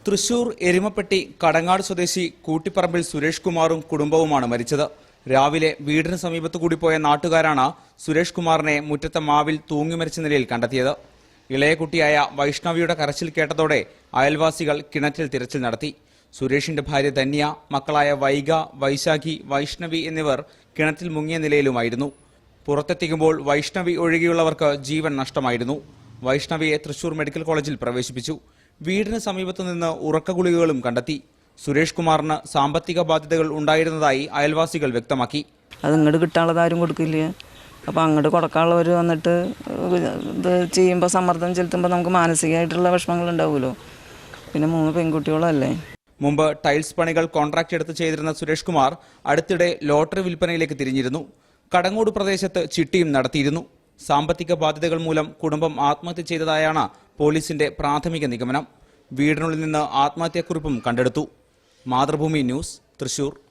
തൃശൂർ എരുമപ്പെട്ടി കടങ്ങാട് സ്വദേശി കൂട്ടിപ്പറമ്പിൽ സുരേഷ് കുമാറും കുടുംബവുമാണ് മരിച്ചത്. രാവിലെ വീടിന് സമീപത്തു കൂടി പോയ നാട്ടുകാരാണ് സുരേഷ് കുമാറിനെ മുറ്റത്തെ മാവിൽ തൂങ്ങി മരിച്ച നിലയിൽ കണ്ടെത്തിയത്. ഇളയ കുട്ടിയായ വൈഷ്ണവിയുടെ കരച്ചിൽ കേട്ടതോടെ അയൽവാസികൾ കിണറ്റിൽ തിരച്ചിൽ നടത്തി. സുരേഷിന്റെ ഭാര്യ ധന്യ, മക്കളായ വൈഗ, വൈശാഖി, വൈഷ്ണവി എന്നിവർ കിണറ്റിൽ മുങ്ങിയ നിലയിലുമായിരുന്നു. പുറത്തെത്തിക്കുമ്പോൾ വൈഷ്ണവി ഒഴികെയുള്ളവർക്ക് ജീവൻ നഷ്ടമായിരുന്നു. വൈഷ്ണവിയെ തൃശൂർ മെഡിക്കൽ കോളേജിൽ പ്രവേശിപ്പിച്ചു. വീടിന് സമീപത്തു നിന്ന് ഉറക്കഗുളികകളും കണ്ടെത്തി. സുരേഷ് കുമാറിന് സാമ്പത്തിക ബാധ്യതകൾ ഉണ്ടായിരുന്നതായി അയൽവാസികൾ വ്യക്തമാക്കി. അത് ഇങ്ങോട്ട് കിട്ടാനുള്ളത് ആരും കൊടുക്കില്ല. അപ്പോൾ അങ്ങോട്ട് കൊടുക്കാനുള്ളവർ വന്നിട്ട് ഇത് ചെയ്യുമ്പോൾ സമ്മർദ്ദം ചെലുത്തുമ്പോൾ നമുക്ക് മാനസികമായിട്ടുള്ള വിഷമങ്ങൾ ഉണ്ടാവുമല്ലോ. പിന്നെ 3 പെൺകുട്ടികളല്ലേ. മുമ്പ് ടൈൽസ് പണികൾ കോൺട്രാക്ട് എടുത്ത് ചെയ്തിരുന്ന സുരേഷ് കുമാർ അടുത്തിടെ ലോട്ടറി വിൽപ്പനയിലേക്ക് തിരിഞ്ഞിരുന്നു. കടങ്ങോട് പ്രദേശത്ത് ചിട്ടിയും നടത്തിയിരുന്നു. സാമ്പത്തിക ബാധ്യതകൾ മൂലം കുടുംബം ആത്മഹത്യ ചെയ്തതായാണ് പോലീസിന്റെ പ്രാഥമിക നിഗമനം. വീടിനുള്ളിൽ നിന്ന് ആത്മഹത്യാക്കുറിപ്പും കണ്ടെടുത്തു. മാതൃഭൂമി ന്യൂസ്, തൃശൂർ.